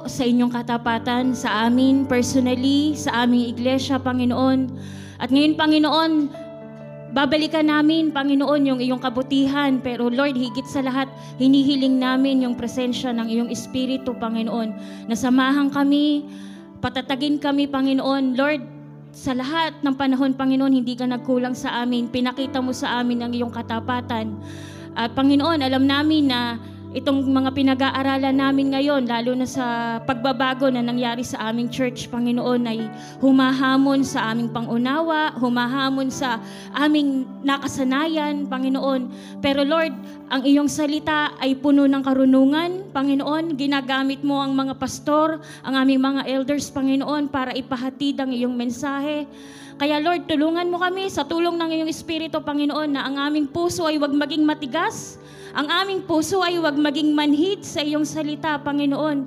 sa inyong katapatan, sa amin personally, sa aming iglesia, Panginoon. At ngayon, Panginoon, babalikan namin, Panginoon, yung iyong kabutihan. Pero Lord, higit sa lahat, hinihiling namin yung presensya ng iyong Espiritu, Panginoon. Nasamahan kami, patatagin kami, Panginoon. Lord, sa lahat ng panahon, Panginoon, hindi ka nagkulang sa amin. Pinakita mo sa amin ang iyong katapatan. At Panginoon, alam namin na itong mga pinag-aaralan namin ngayon, lalo na sa pagbabago na nangyari sa aming church, Panginoon, ay humahamon sa aming pangunawa, humahamon sa aming nakasanayan, Panginoon. Pero Lord, ang iyong salita ay puno ng karunungan, Panginoon. Ginagamit mo ang mga pastor, ang aming mga elders, Panginoon, para ipahatid ang iyong mensahe. Kaya Lord, tulungan mo kami sa tulong ng iyong Espiritu, Panginoon, na ang aming puso ay huwag maging matigas. Ang aming puso ay huwag maging manhid sa iyong salita, Panginoon.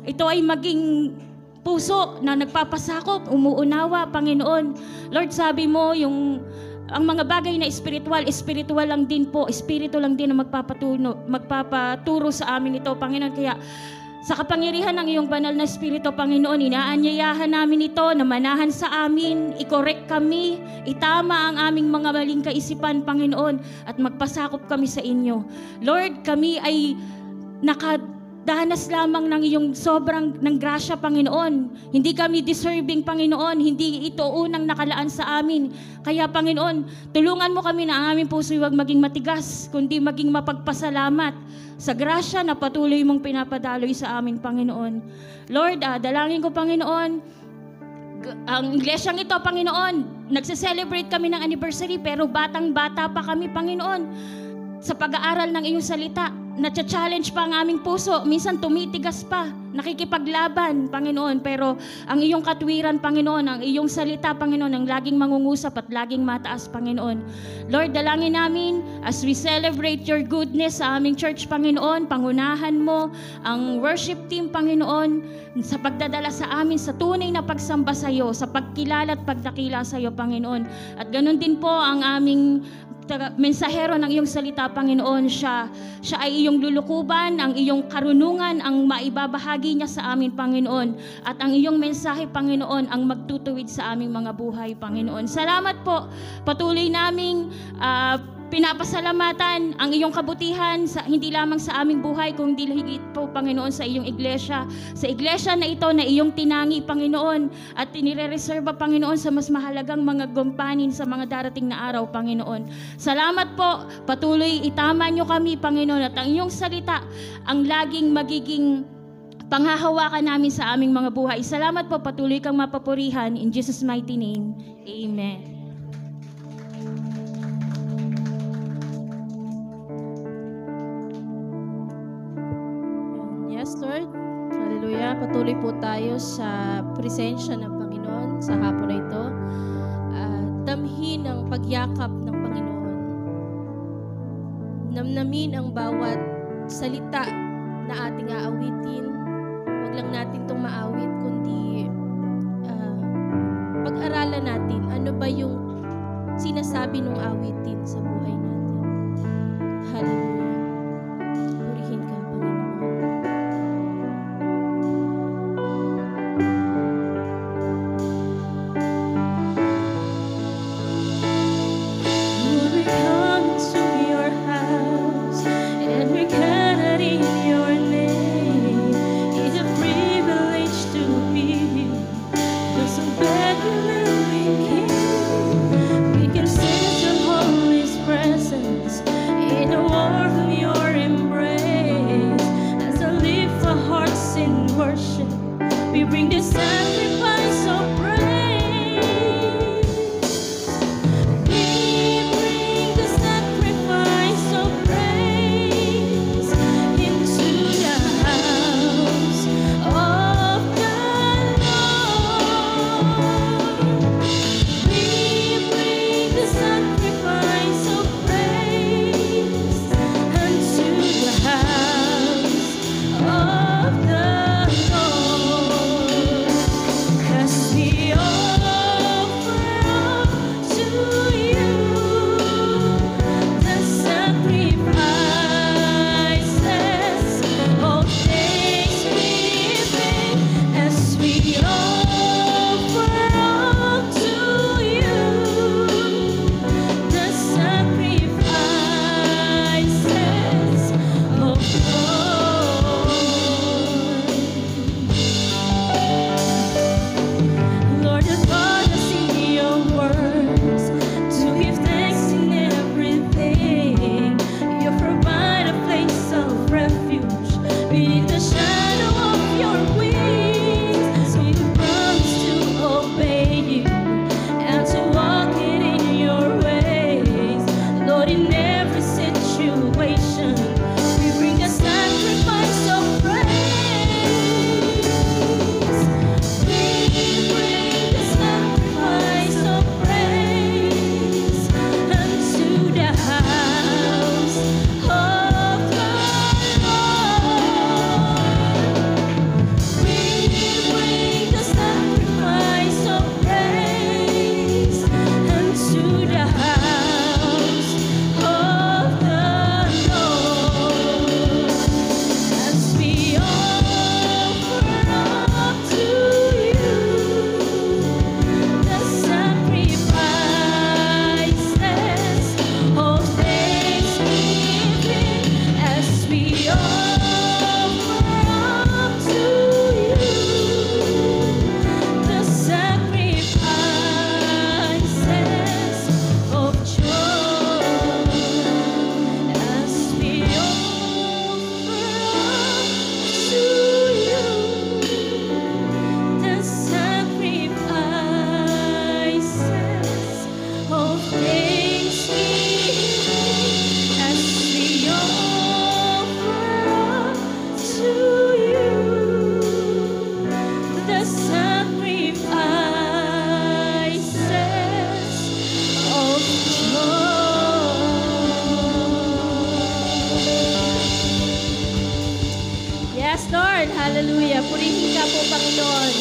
Ito ay maging puso na nagpapasakop, umuunawa, Panginoon. Lord, sabi mo, ang mga bagay na espiritual lang din po. Espiritu lang din ang magpapaturo sa amin ito, Panginoon. Kaya sa kapangyarihan ng iyong banal na Espiritu, Panginoon, inaanyayahan namin ito na manahan sa amin, i-correct kami, itama ang aming mga maling kaisipan, Panginoon, at magpasakop kami sa inyo. Lord, kami ay nakadanas lamang ng iyong sobrang ng grasya, Panginoon. Hindi kami deserving, Panginoon. Hindi ito unang nakalaan sa amin. Kaya, Panginoon, tulungan mo kami na ang aming puso huwag maging matigas, kundi maging mapagpasalamat sa grasya na patuloy mong pinapadaloy sa amin, Panginoon. Lord, dalangin ko, Panginoon, ang iglesyang ito, Panginoon, nagse-celebrate kami ng anniversary, pero batang-bata pa kami, Panginoon, sa pag-aaral ng iyong salita. Natcha-challenge pa ang aming puso. Minsan tumitigas pa, nakikipaglaban, Panginoon. Pero ang iyong katwiran, Panginoon, ang iyong salita, Panginoon, ang laging mangungusap at laging mataas, Panginoon. Lord, dalangin namin as we celebrate your goodness sa aming church, Panginoon. Pangunahan mo ang worship team, Panginoon, sa pagdadala sa amin sa tunay na pagsamba sa iyo, sa pagkilala at pagdakila sa iyo, Panginoon. At ganun din po ang aming mensahero ng iyong salita, Panginoon. Siya ay iyong lulukuban, ang iyong karunungan, ang maibabahagi niya sa amin, Panginoon. At ang iyong mensahe, Panginoon, ang magtutuwid sa aming mga buhay, Panginoon. Salamat po. Patuloy naming pinapasalamatan ang iyong kabutihan hindi lamang sa aming buhay, kundi higit po, Panginoon, sa iyong iglesia. Sa iglesia na ito na iyong tinangi, Panginoon, at inire-reserva, Panginoon, sa mas mahalagang mga gumpanin sa mga darating na araw, Panginoon. Salamat po. Patuloy itama niyo kami, Panginoon, at ang iyong salita ang laging magiging panghahawakan namin sa aming mga buhay. Salamat po. Patuloy kang mapapurihan. In Jesus' mighty name, Amen. Yes, Lord. Hallelujah. Patuloy po tayo sa presensya ng Panginoon sa hapon na ito. Damhin ang pagyakap ng Panginoon. Namnamin ang bawat salita na ating aawitin. Huwag lang natin itong maawit, kundi pag-aralan natin ano ba yung sinasabi ng awitin sa buhay natin. Hallelujah. Purihin ka, Panginoon. Hallelujah. Purihin ka po, Panginoon.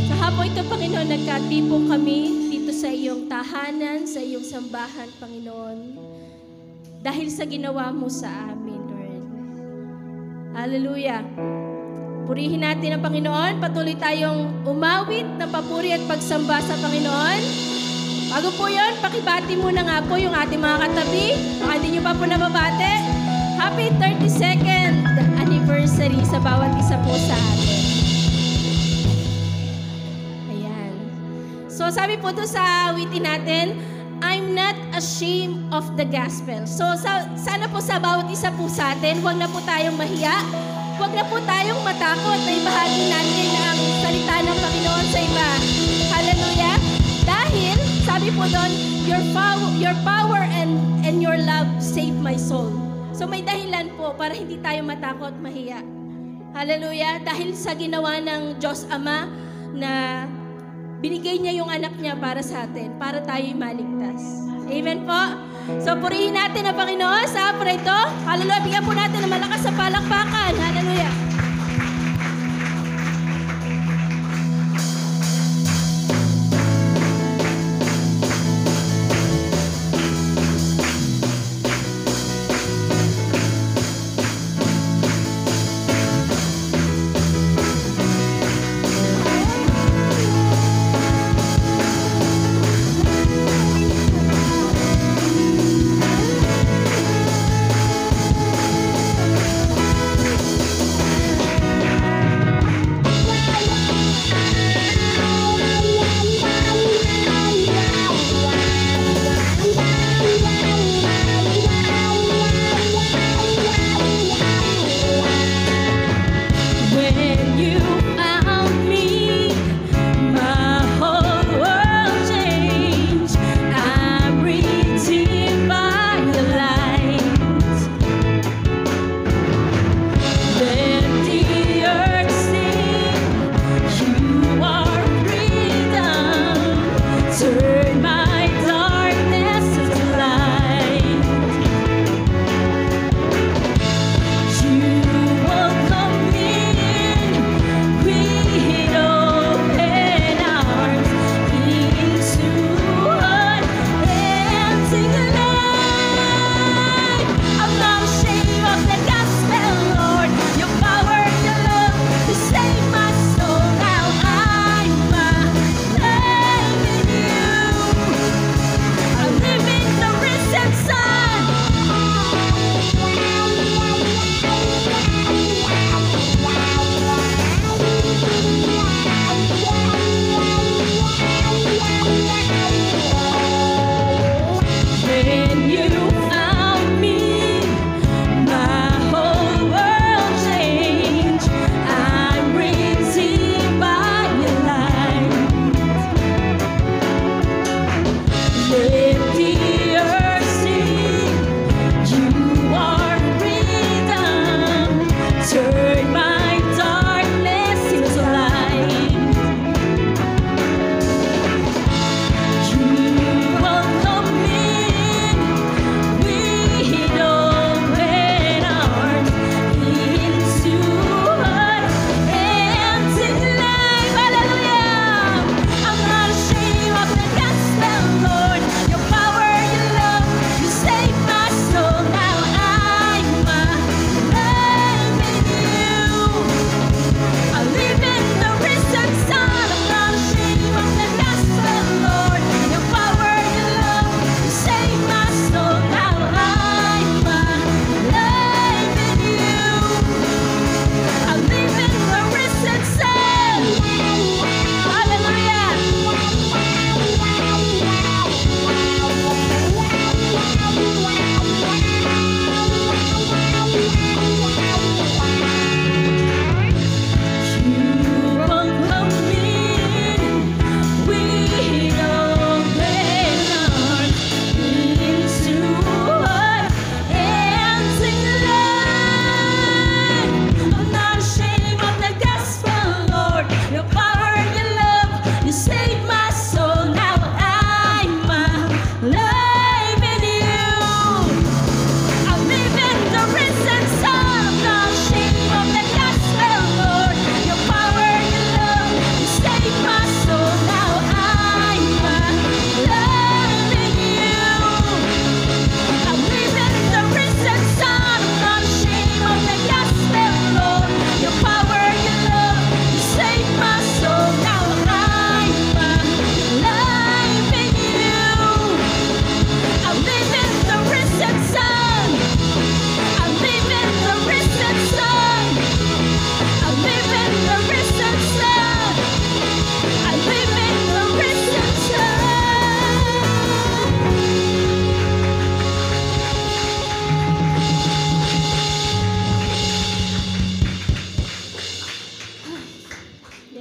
Sa hapon ito, Panginoon, nagkatipon kami dito sa iyong tahanan, sa iyong sambahan, Panginoon. Dahil sa ginawa mo sa amin, Lord. Hallelujah. Purihin natin ang Panginoon. Patuloy tayong umawit ng papuri at pagsamba sa Panginoon. Bago po yun, pakibati muna nga po yung ating mga katabi. Baka hindi nyo pa po nababate. Happy 32nd anniversary sa bawat isa po sa atin. Ayan. So sabi po to sa awitin natin, I'm not ashamed of the gospel. So sana po sa bawat isa po sa atin, huwag na po tayong mahiya. Huwag na po tayong matakot na ibahagi natin ang salita ng Panginoon sa iba. Hallelujah. Dahil, sabi po doon, your power and your love saved my soul. So may dahilan po para hindi tayo matakot, mahiya. Hallelujah. Dahil sa ginawa ng Diyos Ama na binigay niya yung anak niya para sa atin, para tayo'y maligtas. Amen po. So purihin natin ang Panginoon sa hapon ito. Hallelujah. Bigyan po natin ng malakas sa palakpakan. Hallelujah.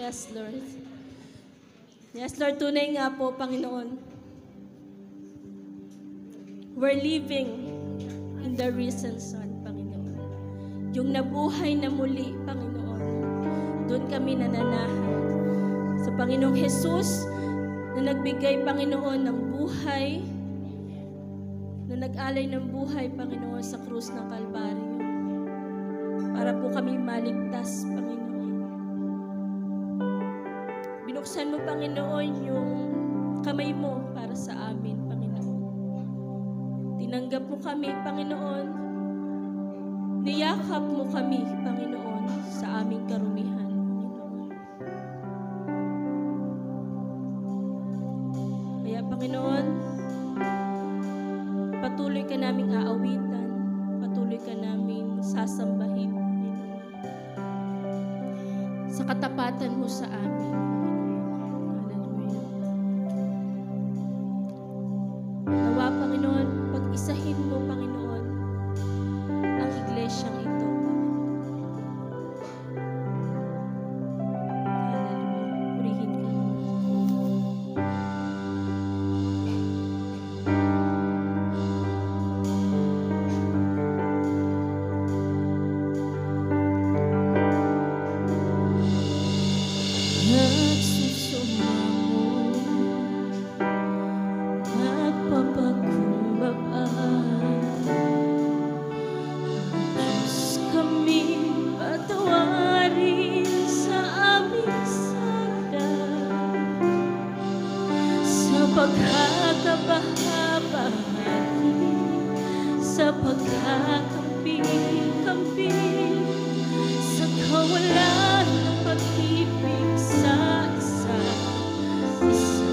Yes, Lord. Yes, Lord, tunay nga po, Panginoon. We're living in the risen Son, Panginoon. Yung nabuhay na muli, Panginoon, doon kami nananahan. Sa Panginoong Jesus, na nagbigay, Panginoon, ng buhay, na nag-alay ng buhay, Panginoon, sa krus ng Kalbaryo. Para po kami maligtas, Panginoon. Binuksan mo, Panginoon, yung kamay mo para sa amin, Panginoon. Tinanggap mo kami, Panginoon. Niyakap mo kami, Panginoon, sa aming karumihan, Panginoon. Kaya, Panginoon, patuloy ka naming aawitan, patuloy ka naming sasambahin, Panginoon. Sa katapatan mo sa amin, isahin mo, Panginoon, ang iglesyang ito. Hallelujah. Purihin ka. Sa pagkakampi-kampi, sa kawalan ng pag-ibig sa isa-isa,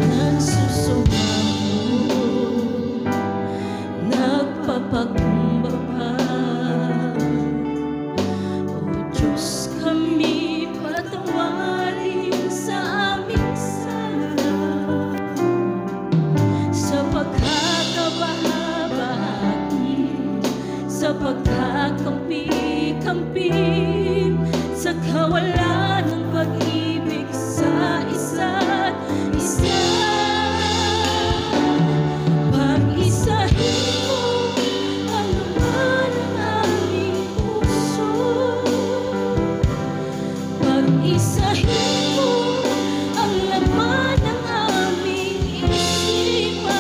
nagsusumaho, nagpapakumbaba. O Diyos, kami patawarin sa aming sala, sa sa pagkakampi-kampi, sa kawalan ng pag-ibig sa isa't isa. Pag-isahin mo ang laman ng aming puso, pag-isahin mo ang laman ng aming isipan.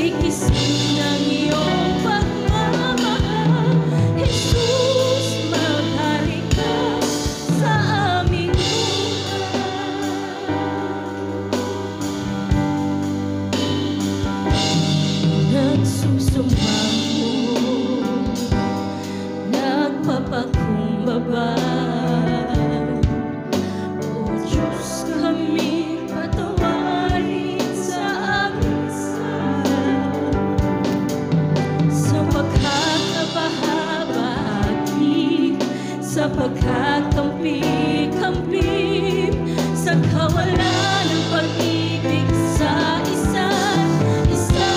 Bigisin ng iyong pagmamahal, Jesus, maghari ka sa aming buhay. Nagsusumaho, nagpapakumbaba. O Diyos, kami patawarin sa aming sala, sa pagkakampi-kampi, sa kawalan ng pag-ibig sa isa't isa.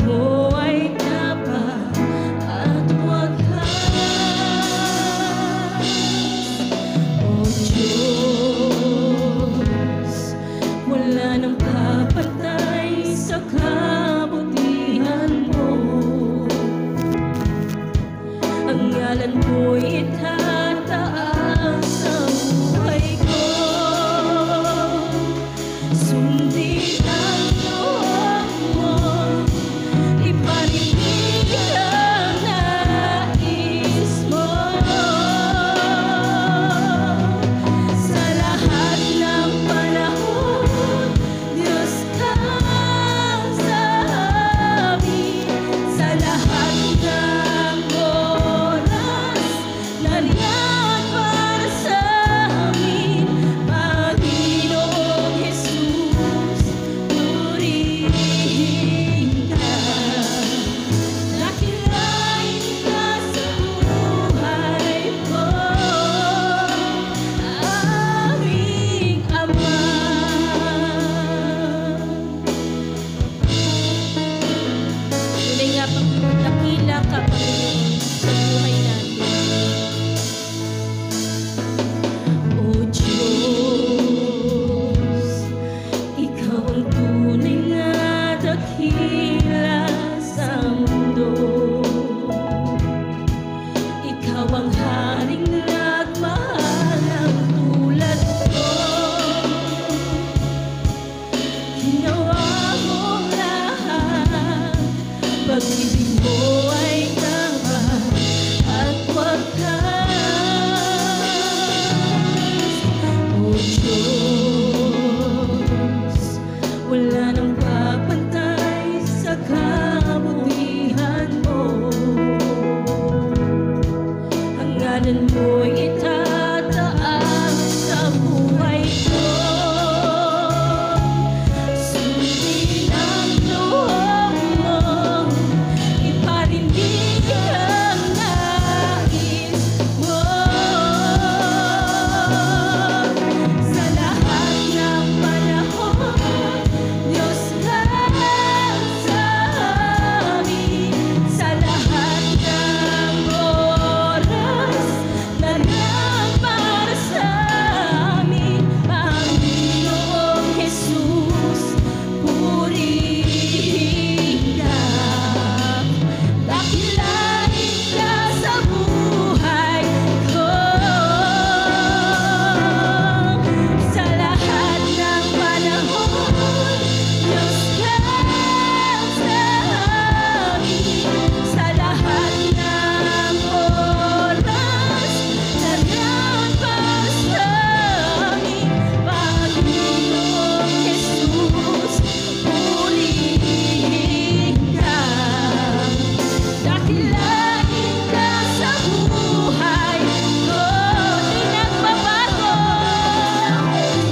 mo ay tapat at wagas. O Diyos, wala nang kapantay sa kabutihan mo. Ang ngalan mo'y itataas sa buhay ko. Sundin ang loob mo, iparinig ang nais mo. Sa lahat ng panahon, Diyos ka sa amin. Sa lahat ng oras, nariyan para sa amin. Panginoong Jesus, purihin ka. Dakilain ka sa buhay ko, aming Ama. Tunay nga Panginoon, dakila ka Panginoon sa buhay natin. O Diyos, Ikaw ang tunay na dakila sa mundo. Ikaw ang haring nagmahal ang tulad ko. Ginawa mo lahat, pag-ibig mo ay tapat at wagas. O Diyos, wala nang kapantay sa kabutihan mo. Ang ngalan mo'y itataas sa buhay ko. Sundin ang loob mo, iparinig ang nais mo. Sa lahat ng panahon, Diyos ka sa amin. Sa lahat ng oras, nariyan para sa amin. Panginoong Jesus, purihin ka. Dakilain ka sa buhay ko. Sa lahat ng panahon, Diyos ka sa amin. Sa lahat ng oras, nariyan para sa amin. Panginoong Jesus, purihin ka. Dakilain ka sa buhay ko. Di nagbabago,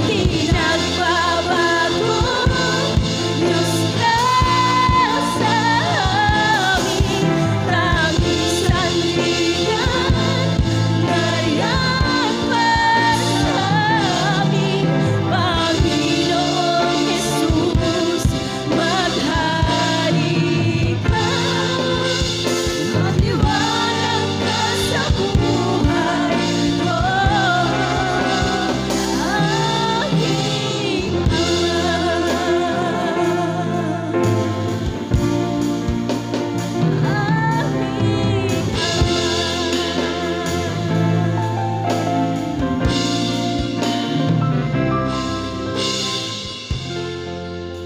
di nagbabago. Diyos ka sa amin. Tangis sandigan, nariyan para sa amin. Panginoong Jesus, maghari ka. Maliwanag ka sa buhay ko, aking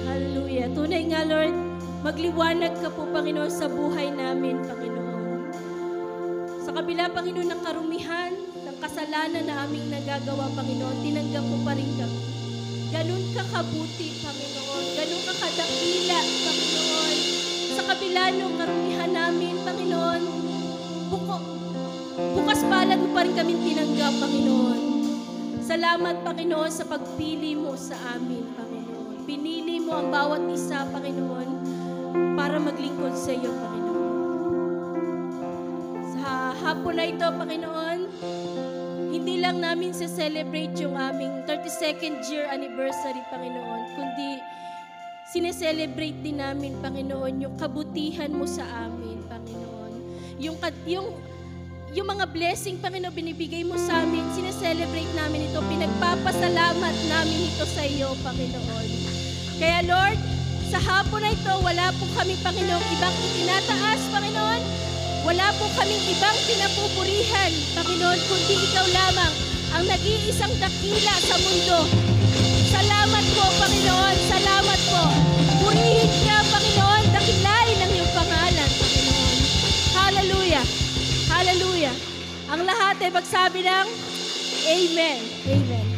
Hallelujah. Tunay nga, Lord, magliwanag ka po, Panginoon, sa buhay namin, Panginoon. Sa kabila, Panginoon, ng karumihan, ng kasalanan na aming nagagawa, Panginoon, tinanggap mo pa rin kami. Ganun ka kabuti, Panginoon. Ganun ka kadakila, Panginoon. Sa kabila ng karumihan namin, Panginoon, bukas palad mo pa rin kami tinanggap, Panginoon. Salamat, Panginoon, sa pagpili mo sa amin, Panginoon. Pinili mo ang bawat isa, Panginoon, para maglingkod sa iyo, Panginoon. Sa hapon na ito, Panginoon, hindi lang namin celebrate yung aming 32nd year anniversary, Panginoon, kundi sineselebrate din namin, Panginoon, yung kabutihan mo sa amin, Panginoon. Yung mga blessing, Panginoon, binibigay mo sa amin, sineselebrate namin ito, pinagpapasalamat namin ito sa iyo, Panginoon. Kaya Lord, sa hapon na ito, wala po kami, Panginoon, ibang itinataas, Panginoon. Wala po kaming ibang pinapupurihan, Panginoon, kundi ikaw lamang ang nag-iisang dakila sa mundo. Salamat po, Panginoon. Salamat po. Purihin ka, Panginoon. Dakilain ang iyong pangalan, Panginoon. Hallelujah. Hallelujah. Ang lahat ay magsabi ng Amen. Amen.